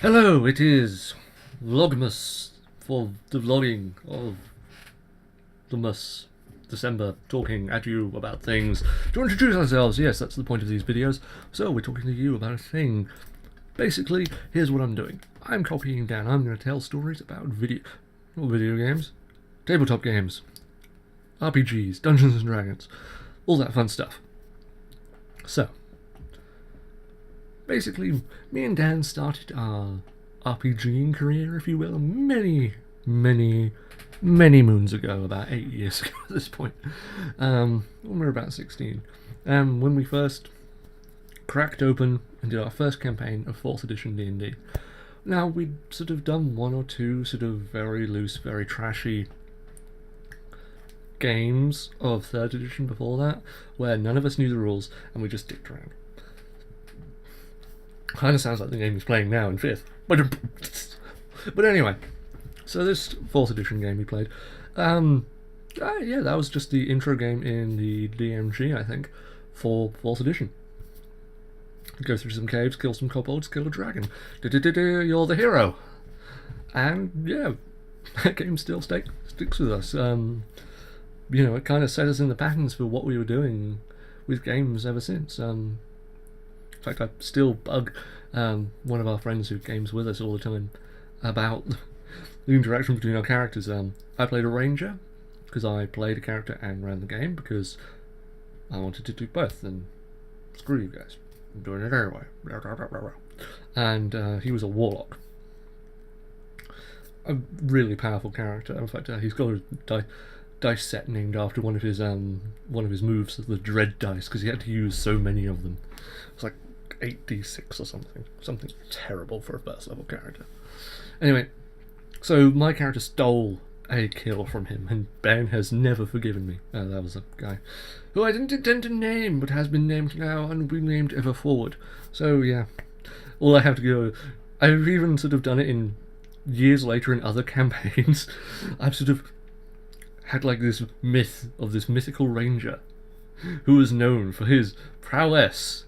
Hello, it is Vlogmas for the vlogging of the Mus December, talking at you about things. To introduce ourselves, yes, that's the point of these videos. So we're talking to you about a thing. Basically, here's what I'm doing. I'm copying down. I'm going to tell stories about video games, tabletop games, RPGs, Dungeons and Dragons, all that fun stuff. So, basically, me and Dan started our RPGing career, if you will, many moons ago, about 8 years ago at this point, when we were about 16. When we first cracked open and did our first campaign of 4th edition D&D. Now, we'd sort of done one or two sort of very loose, very trashy games of 3rd edition before that, where none of us knew the rules and we just dicked around. Kind of sounds like the game he's playing now in 5th. But anyway, so this 4th edition game we played, yeah, that was just the intro game in the DMG, I think, for 4th edition. Go through some caves, kill some kobolds, kill a dragon. You're the hero. And yeah, that game still sticks with us. You know, it kind of set us in the patterns for what we were doing with games ever since. In fact, I still bug one of our friends who games with us all the time about the interaction between our characters. I played a ranger because I played a character and ran the game because I wanted to do both, and screw you guys, I'm doing it anyway. And he was a warlock, a really powerful character. In fact, he's got a dice set named after one of his moves, the dread dice, because he had to use so many of them. It's like 8d6 or something terrible for a first level character. Anyway, so my character stole a kill from him, and Ben has never forgiven me. That was a guy who I didn't intend to name, but has been named now and will be named ever forward. So yeah, all I have to go. I've even sort of done it in years later in other campaigns. I've sort of had like this myth of this mythical ranger who was known for his prowess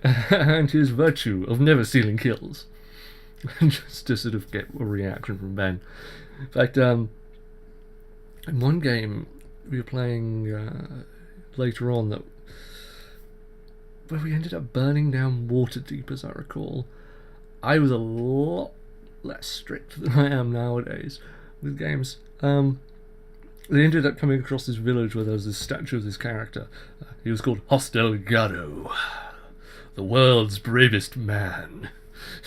and his virtue of never stealing kills, just to sort of get a reaction from Ben. In fact, in one game we were playing later on where we ended up burning down Waterdeep, as I recall. I was a lot less strict than I am nowadays with games. They ended up coming across this village where there was this statue of this character. He was called Hostelgado, the world's bravest man.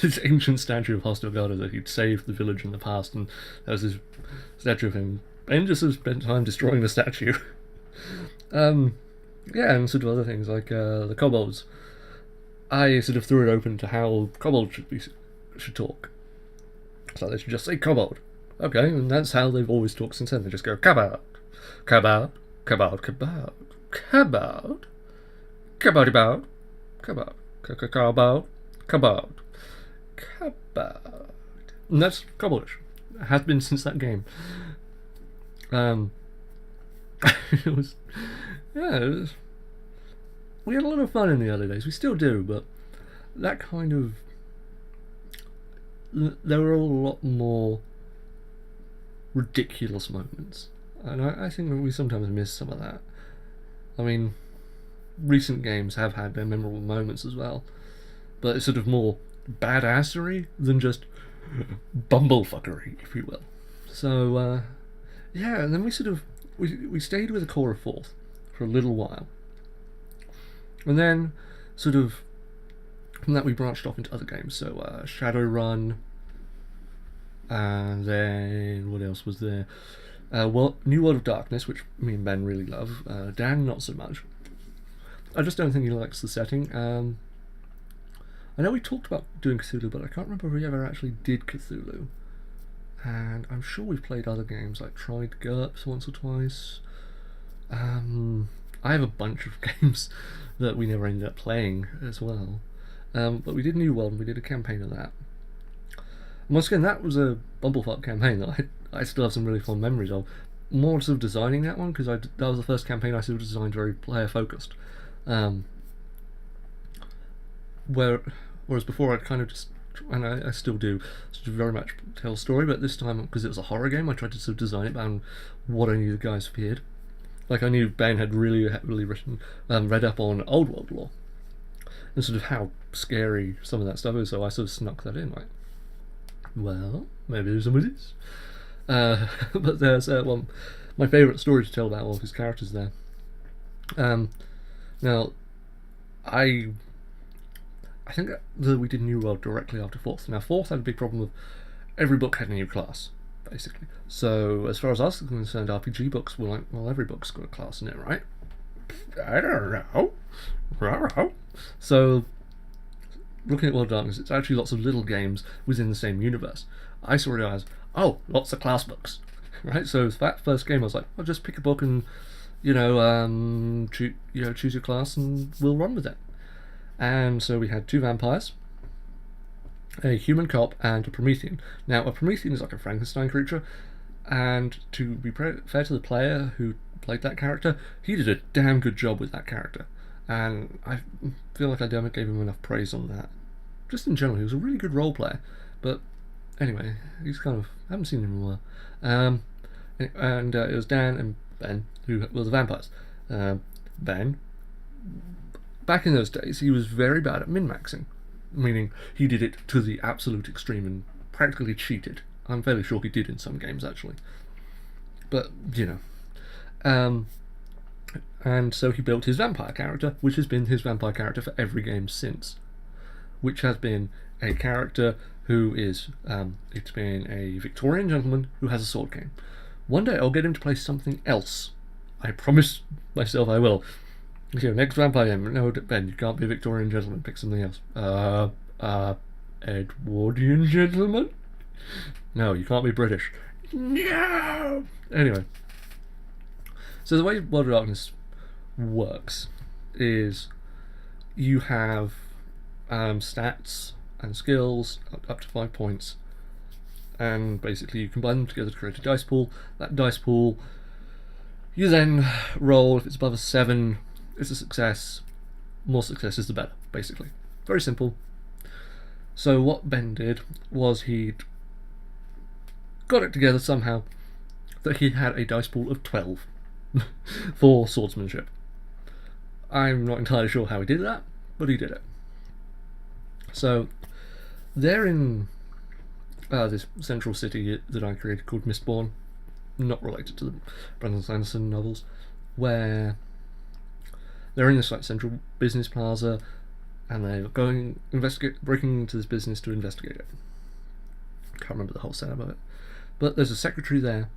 This ancient statue of Hostelgado that he'd saved the village in the past, and there was this statue of him. Ben just spent time destroying the statue. Yeah, and sort of other things like the kobolds. I sort of threw it open to how kobolds should talk. So they should just say kobold. Okay, and that's how they've always talked since then. They just go kabout, kabout, kabout, kabout, kabout, kabout about, kabout, kabout, kabout, kabout. And that's koboldish. It has been since that game. It was, yeah, it was. We had a lot of fun in the early days. We still do, but that kind of. There were a lot more ridiculous moments, and I think that we sometimes miss some of that. I mean, recent games have had their memorable moments as well, but it's sort of more badassery than just bumblefuckery, if you will. So yeah, and then we sort of we stayed with the core of 4th for a little while, and then sort of from that we branched off into other games. So Shadowrun. And then what else was there? New World of Darkness, which me and Ben really love. Dan, not so much. I just don't think he likes the setting. I know we talked about doing Cthulhu, but I can't remember if we ever actually did Cthulhu. And I'm sure we've played other games, like tried GURPS once or twice. I have a bunch of games that we never ended up playing as well. But we did New World, and we did a campaign of that. Once again, that was a bumblefuck campaign that I still have some really fond memories of. More sort of designing that one, because that was the first campaign I sort of designed very player focused. Whereas before I'd kind of just and I still do sort of very much tell a story, but this time, because it was a horror game, I tried to sort of design it around what I knew the guys feared. Like, I knew Ben had really read up on Old World lore, and sort of how scary some of that stuff is, so I sort of snuck that in, like, well, maybe there's some of this. But there's my favourite story to tell about all of his characters there. Now, I think that we did New World directly after 4th. Now, 4th had a big problem with every book had a new class, basically. So, as far as I was concerned, RPG books were like, well, every book's got a class in it, right? I don't know. So, looking at World of Darkness, it's actually lots of little games within the same universe. I saw it as, oh, lots of class books, right? So that first game, I was like, I'll just pick a book and, choose your class and we'll run with it. And so we had 2 vampires, a human cop, and a Promethean. Now, a Promethean is like a Frankenstein creature, and to be fair to the player who played that character, he did a damn good job with that character. And I feel like I never gave him enough praise on that. Just in general, he was a really good role player. But anyway, he's kind of, I haven't seen him in a while. And it was Dan and Ben who were the vampires. Ben, back in those days, he was very bad at min-maxing, meaning he did it to the absolute extreme and practically cheated. I'm fairly sure he did in some games, actually. But, and so he built his vampire character, which has been his vampire character for every game since, which has been a character who is, it's been a Victorian gentleman who has a sword cane. One day I'll get him to play something else. I promise myself I will. Next vampire game. No, Ben, you can't be a Victorian gentleman. Pick something else. Edwardian gentleman? No, you can't be British. No! Anyway. So the way World of Darkness works is you have stats and skills up to 5 points, and basically you combine them together to create a dice pool. That dice pool, you then roll. If it's above a 7, it's a success. More successes the better, basically. Very simple. So what Ben did was he got it together somehow that he had a dice pool of 12 for swordsmanship. I'm not entirely sure how he did that, but he did it. So they're in this central city that I created called Mistborn, not related to the Brandon Sanderson novels, where they're in this like central business plaza, and they're breaking into this business to investigate it. Can't remember the whole setup of it, but there's a secretary there,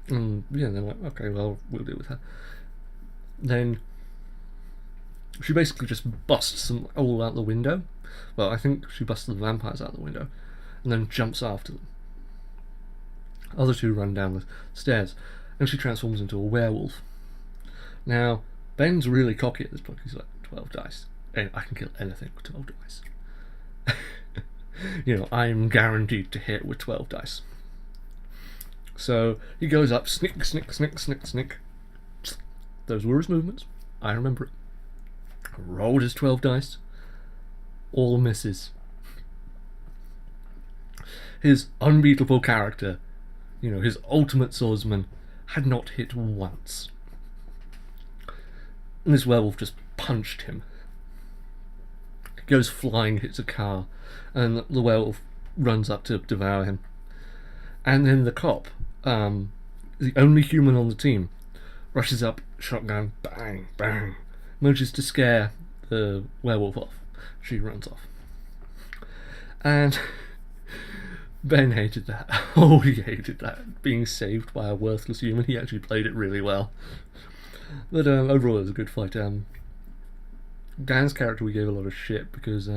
and they're like, okay, well, we'll deal with her. Then she basically just busts them all out the window. Well, I think she busts the vampires out the window, and then jumps after them. Other 2 run down the stairs, and she transforms into a werewolf. Now, Ben's really cocky at this point. He's like, 12 dice. And I can kill anything with 12 dice. I'm guaranteed to hit with 12 dice. So he goes up, snick, snick, snick, snick, snick. Those were his movements. I remember it. Rolled his 12 dice. All misses. His unbeatable character, his ultimate swordsman, had not hit once. And this werewolf just punched him. He goes flying, hits a car, and the werewolf runs up to devour him. And then the cop, the only human on the team, rushes up, shotgun, bang, bang, manages to scare the werewolf off. She runs off. And Ben hated that. Oh, he hated that. Being saved by a worthless human. He actually played it really well. But overall, it was a good fight. Dan's character, we gave a lot of shit because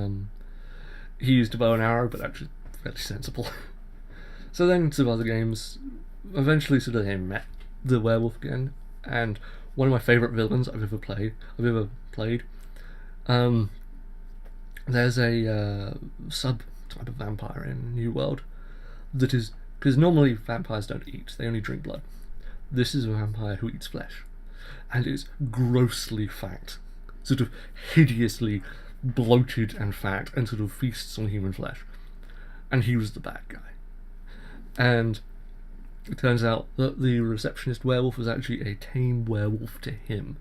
he used a bow and arrow, but actually fairly sensible. So then some other games, eventually sort of they met the werewolf again, and one of my favourite villains I've ever played. There's a sub-type of vampire in New World that is, because normally vampires don't eat, they only drink blood. This is a vampire who eats flesh, and is grossly fat, sort of hideously bloated and fat, and sort of feasts on human flesh. and he was the bad guy. And it turns out that the receptionist werewolf was actually a tame werewolf to him.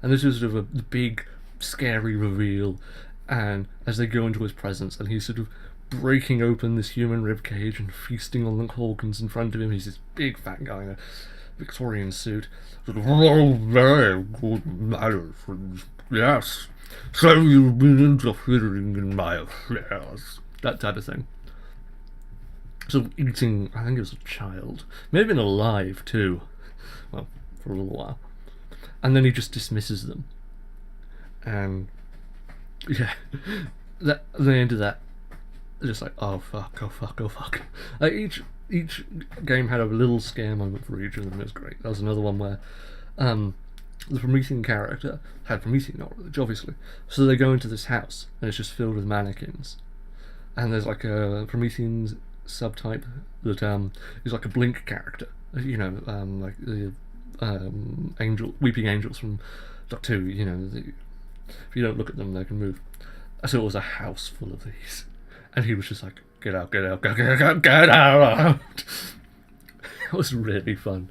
And this was sort of a big, scary reveal. And as they go into his presence, and he's sort of breaking open this human rib cage and feasting on the organs in front of him, he's this big fat guy in a Victorian suit. Sort of, oh, very good medicines. Yes. So you've been interfering in my affairs. That type of thing. Sort of eating, I think it was a child. May have been alive too. Well, for a little while. And then he just dismisses them. And yeah, at the end of that, just like, oh fuck, oh fuck, oh fuck. Like each game had a little scare moment for each of them. It was great. That was another one where the Promethean character had Promethean knowledge, obviously. So they go into this house, and it's just filled with mannequins. And there's like a Promethean subtype that is like a blink character. You know, like the weeping angels from Doctor Who. You know, if you don't look at them, they can move. So it was a house full of these, and he was just like, "Get out, get out, get out, get out!" It was really fun.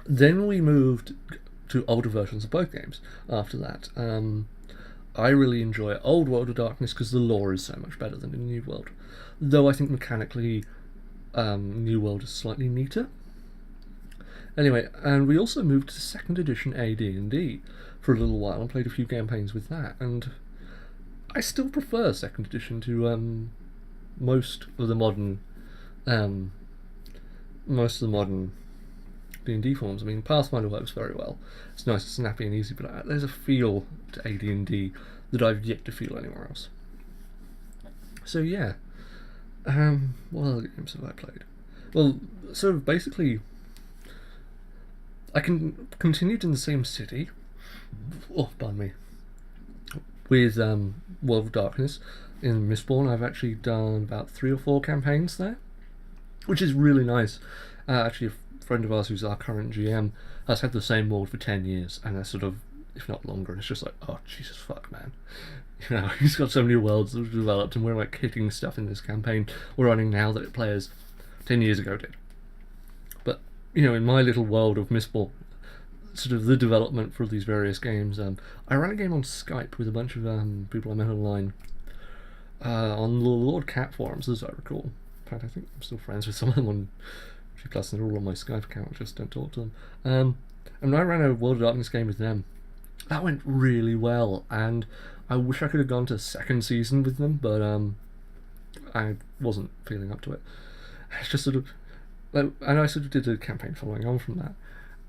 Then we moved to older versions of both games after that. I really enjoy Old World of Darkness because the lore is so much better than in New World. Though I think mechanically New World is slightly neater. Anyway, and we also moved to 2nd edition AD&D for a little while and played a few campaigns with that. And I still prefer 2nd edition to most of the modern D&D forms. I mean, Pathfinder works very well. It's nice, snappy and easy, but there's a feel to AD&D that I've yet to feel anywhere else. So yeah, what other games have I played? Well, so basically, I continued in the same city. Oh, pardon me. With World of Darkness in Mistborn, I've actually done about 3 or 4 campaigns there, which is really nice. Actually, a friend of ours who's our current GM has had the same world for 10 years, and they're sort of, if not longer, and it's just like, oh, Jesus fuck, man. You know, he's got so many worlds that have developed, and we're like hitting stuff in this campaign we're running now that players 10 years ago did. But, you know, in my little world of Mistborn, sort of the development for these various games, I ran a game on Skype with a bunch of people I met online on the Lord Cat forums, as I recall. In fact, I think I'm still friends with some of them on G+, and they're all on my Skype account, I just don't talk to them. And I ran a World of Darkness game with them. That went really well, and I wish I could have gone to 2nd season with them, but I wasn't feeling up to it. It's just sort of, and I sort of did a campaign following on from that,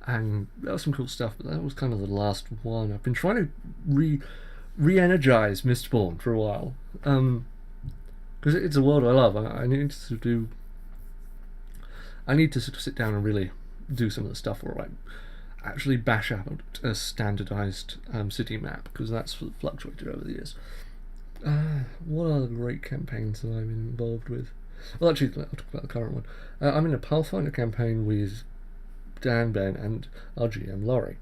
and that was some cool stuff, but that was kind of the last one. I've been trying to re-energize Mistborn for a while, because it's a world I love. I need to sort of sit down and really do some of the stuff where I actually bash out a standardized city map, because that's fluctuated over the years. What other great campaigns that I've been involved with? Well, actually, I'll talk about the current one. I'm in a Pathfinder campaign with Dan, Ben, and our GM Laurie,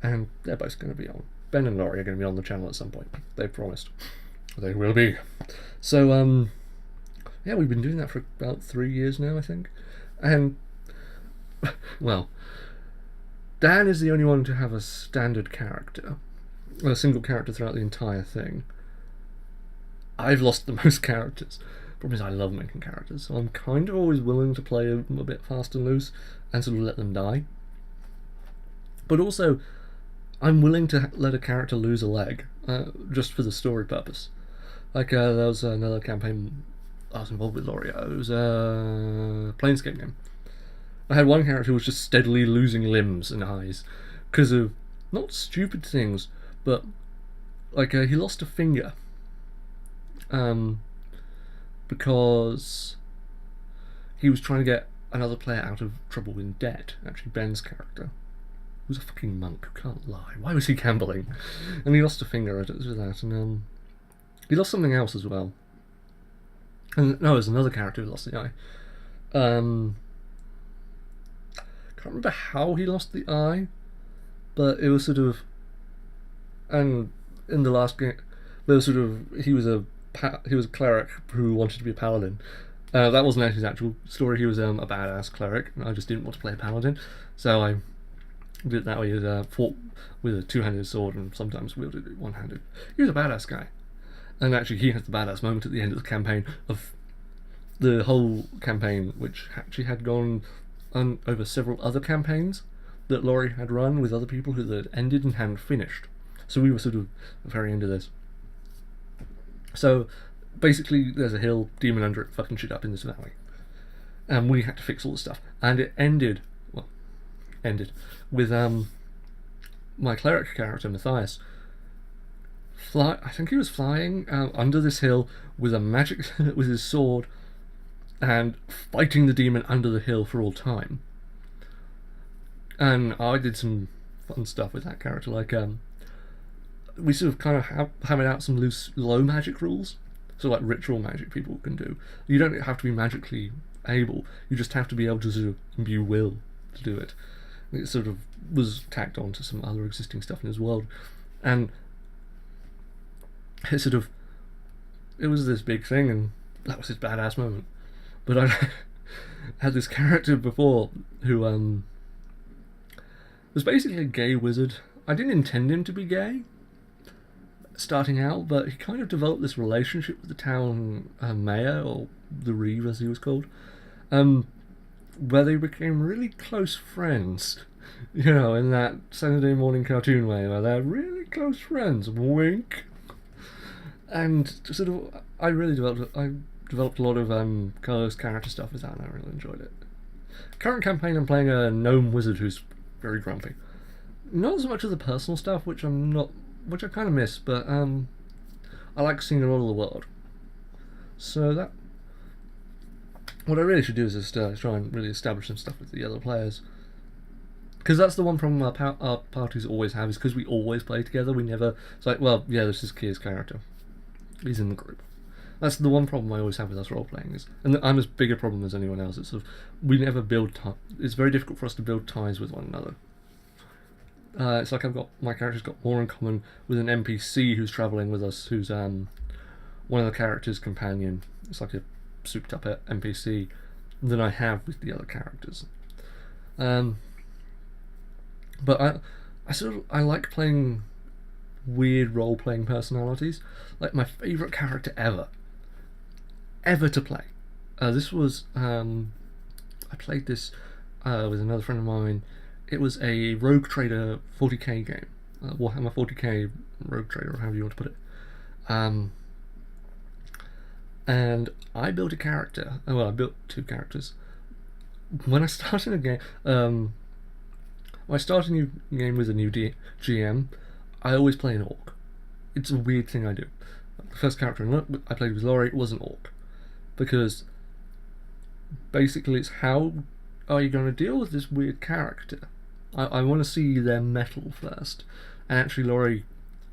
and they're both going to be on. Ben and Laurie are going to be on the channel at some point. They promised. They will be. So, yeah, we've been doing that for about 3 years now, I think. And, well, Dan is the only one to have a standard character, a single character throughout the entire thing. I've lost the most characters. Problem is, I love making characters, so I'm kind of always willing to play a bit fast and loose and sort of let them die. But also, I'm willing to let a character lose a leg, just for the story purpose. Like, there was another campaign I was involved with Laurie. It was a Planescape game. I had one character who was just steadily losing limbs and eyes because of, not stupid things, but like he lost a finger because he was trying to get another player out of trouble in debt. Actually, Ben's character, who was a fucking monk, can't lie. Why was he gambling? And he lost a finger to that, and he lost something else as well. And no, there's another character who lost the eye. Can't remember how he lost the eye, but it was sort of, and in the last game, there was sort of, he was a he was a cleric who wanted to be a paladin. That wasn't actually his actual story. He was a badass cleric, and I just didn't want to play a paladin, so I did it that way. He fought with a two-handed sword and sometimes wielded it one-handed. He was a badass guy, and actually he had the badass moment at the end of the campaign of the whole campaign, which actually had gone on over several other campaigns that Laurie had run with other people who had ended and hadn't finished. So we were sort of at the very end of this. So basically, there's a hill, demon under it, fucking shit up in this valley, and we had to fix all the stuff. And it ended with my cleric character Matthias. I think he was flying under this hill with a magic with his sword, and fighting the demon under the hill for all time. And I did some fun stuff with that character, like we sort of kind of hammered out some loose low magic rules, so like ritual magic people can do. You don't have to be magically able, you just have to be able to sort of imbue will to do it. It sort of was tacked on to some other existing stuff in his world, and it was this big thing, and that was his badass moment. But I had this character before who was basically a gay wizard. I didn't intend him to be gay starting out, but he kind of developed this relationship with the town mayor, or the Reeve as he was called, where they became really close friends. You know, in that Saturday morning cartoon way, where they're really close friends. Wink. And sort of, I developed a lot of Carlos character stuff with that, and I really enjoyed it. Current campaign, I'm playing a gnome wizard who's very grumpy. Not so much of the personal stuff, which I kind of miss, but I like seeing a lot of the world. So that, what I really should do is just try and really establish some stuff with the other players. Because that's the one problem our parties always have, is because we always play together, we never... It's like, well, yeah, this is Keir's character. He's in the group. That's the one problem I always have with us role-playing, and I'm as big a problem as anyone else. It's sort of, we never build it's very difficult for us to build ties with one another. It's like my character's got more in common with an NPC who's travelling with us, who's one of the characters' companion. It's like a souped-up NPC than I have with the other characters. But I like playing weird role-playing personalities. Like my favourite character ever to play. This was I played this with another friend of mine. It was a Rogue Trader 40k game, Warhammer 40k Rogue Trader, or however you want to put it. And I built a character. Well, I built two characters. When I started a game, when I start a new game with a new GM, I always play an orc. It's a weird thing I do. The first character I played with Laurie was an orc, because basically it's how are you going to deal with this weird character? I want to see their mettle first. And actually Laurie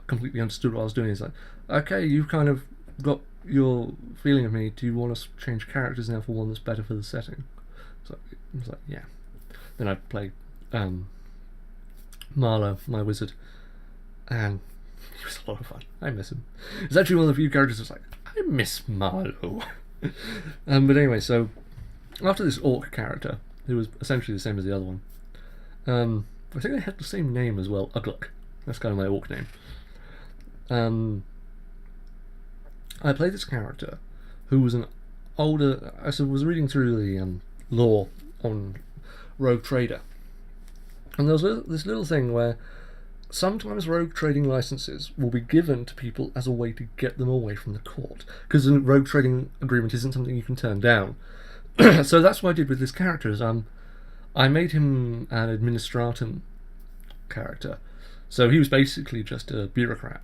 completely understood what I was doing. He's like, okay, you've kind of got your feeling of me, do you want to change characters now for one that's better for the setting? So I was like, yeah. Then I played Marlowe, my wizard, and he was a lot of fun. I miss him. It's actually one of the few characters that's like, I miss Marlowe. But anyway, so after this orc character, who was essentially the same as the other one, I think they had the same name as well, Ugluk. That's kind of my orc name. I played this character who was an older... I was reading through the lore on Rogue Trader, and there was this little thing where sometimes rogue trading licenses will be given to people as a way to get them away from the court, because a rogue trading agreement isn't something you can turn down. So that's what I did with this character, is I made him an administratum character. So he was basically just a bureaucrat,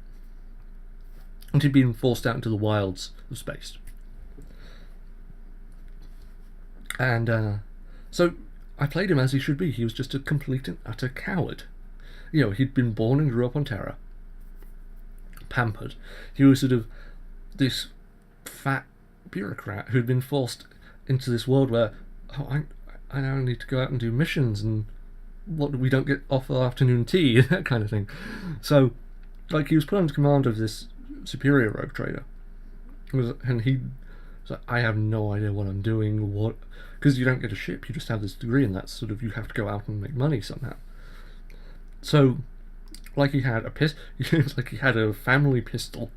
and he'd been forced out into the wilds of space. And so I played him as he should be. He was just a complete and utter coward. You know, he'd been born and grew up on Terra, pampered. He was sort of this fat bureaucrat who'd been forced into this world where, I now need to go out and do missions, and we don't get off for afternoon tea, that kind of thing. So, like, he was put under command of this superior rogue trader, And he was like, I have no idea what I'm doing, what, because you don't get a ship, you just have this degree, and that's sort of, you have to go out and make money somehow. So, like he had a it's like he had a family pistol,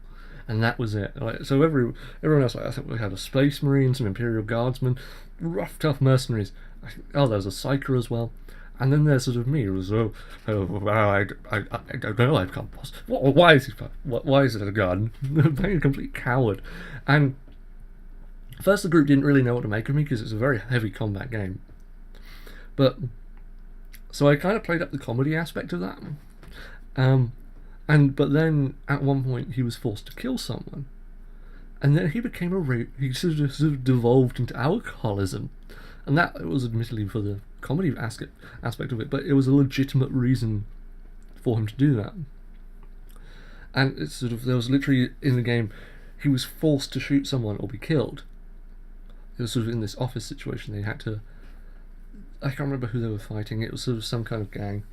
and that was it. Like, so everyone else, like, I think we had a space marine, some Imperial Guardsmen, rough, tough mercenaries. Oh, there's a psyker as well. And then there's sort of me, who was, well, I don't know, I've come. Why is it a gun? Being a complete coward. And first, the group didn't really know what to make of me because it's a very heavy combat game. But so I kind of played up the comedy aspect of that. But then at one point he was forced to kill someone, and then he became he sort of devolved into alcoholism, and that was admittedly for the comedy aspect of it, but it was a legitimate reason for him to do that. And it's sort of, there was literally in the game, he was forced to shoot someone or be killed. It was sort of in this office situation. They had to, I can't remember who they were fighting. It was sort of some kind of gang.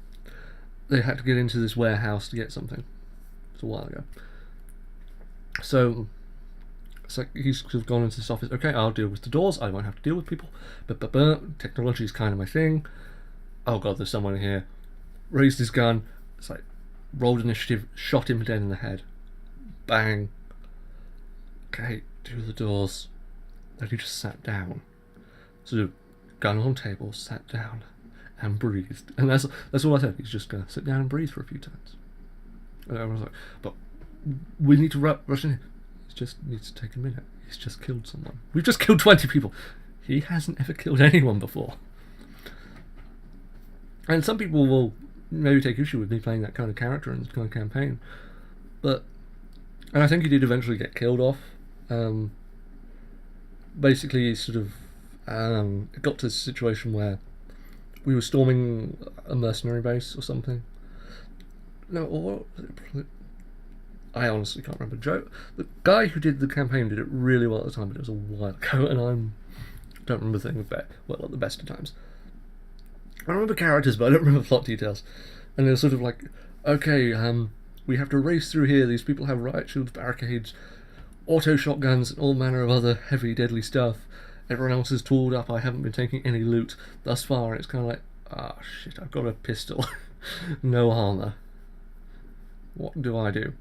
They had to get into this warehouse to get something. It was a while ago. So it's like he's sort of gone into this office. Okay, I'll deal with the doors. I won't have to deal with people. But technology is kind of my thing. Oh god, there's someone here. Raised his gun. It's like rolled initiative, shot him dead in the head. Bang. Okay, do the doors. Then he just sat down. Sort of gun on table, sat down, and breathed. And that's all I said. He's just gonna sit down and breathe for a few times. And I was like, but we need to rush in. It just needs to take a minute. He's just killed someone. We've just killed 20 people. He hasn't ever killed anyone before. And some people will maybe take issue with me playing that kind of character in this kind of campaign. And I think he did eventually get killed off. Basically, sort of, it got to a situation where we were storming a mercenary base or something. No, or I honestly can't remember. Joe, the guy who did the campaign, did it really well at the time, but it was a while ago, and I don't remember things well at the best of times. I remember characters, but I don't remember plot details. And it was sort of like, okay, we have to race through here. These people have riot shields, barricades, auto shotguns, and all manner of other heavy, deadly stuff. Everyone else is tooled up. I haven't been taking any loot thus far. And it's kind of like, shit, I've got a pistol. No armor. What do I do?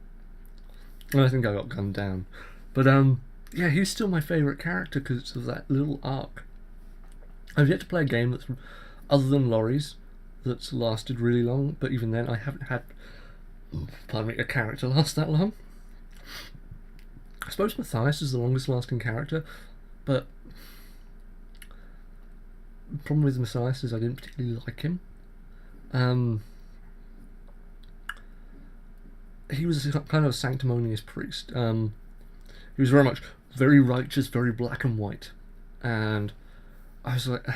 And I think I got gunned down. But, yeah, he's still my favourite character because of that little arc. I've yet to play a game that's, other than Lorries, that's lasted really long, but even then I haven't had, a character last that long. I suppose Matthias is the longest lasting character, but the problem with Matthias is I didn't particularly like him. He was a kind of a sanctimonious priest. He was very righteous, very black and white, and I was like,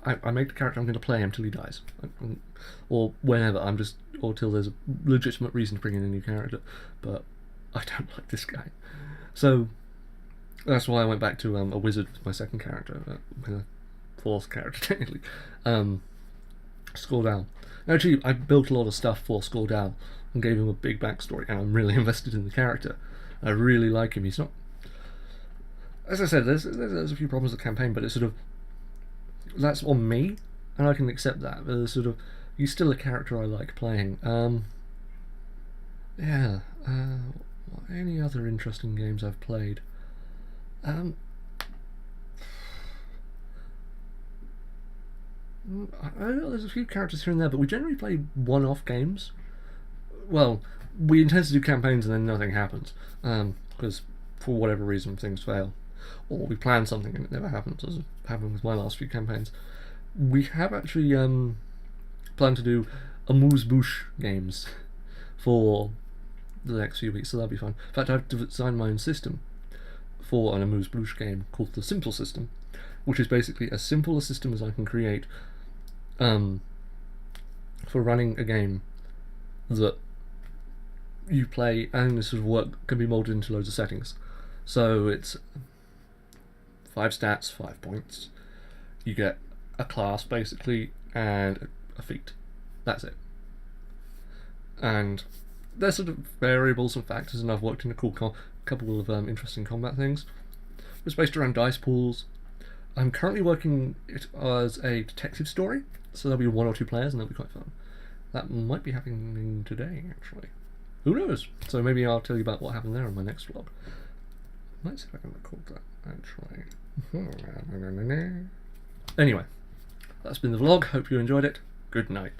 I make the character, I'm going to play him till he dies, or whenever. Or till there's a legitimate reason to bring in a new character. But I don't like this guy, so that's why I went back to a wizard with my second character, my fourth character technically, Skordal. Actually, I built a lot of stuff for Skordal and gave him a big backstory, and I'm really invested in the character. I really like him. He's not, as I said, there's a few problems with the campaign, but it's sort of, that's on me, and I can accept that. But sort of, he's still a character I like playing. Yeah. Any other interesting games I've played? I know there's a few characters here and there, but we generally play one-off games. Well, we intend to do campaigns and then nothing happens, because for whatever reason things fail, or we plan something and it never happens, as happened with my last few campaigns. We have actually planned to do amuse-bouche games for the next few weeks, so that'll be fun. In fact, I've designed my own system for an amuse-bouche game called the Simple System, which is basically as simple a system as I can create for running a game that you play, and this sort of work can be molded into loads of settings. So it's 5 stats, 5 points. You get a class basically and a feat. That's it. And there's sort of variables and factors, and I've worked in a cool a couple of interesting combat things. It's based around dice pools. I'm currently working it as a detective story, so there'll be 1 or 2 players, and that'll be quite fun. That might be happening today, actually. Who knows? So maybe I'll tell you about what happened there on my next vlog. Might see if I can record that, actually. Anyway, that's been the vlog. Hope you enjoyed it. Good night.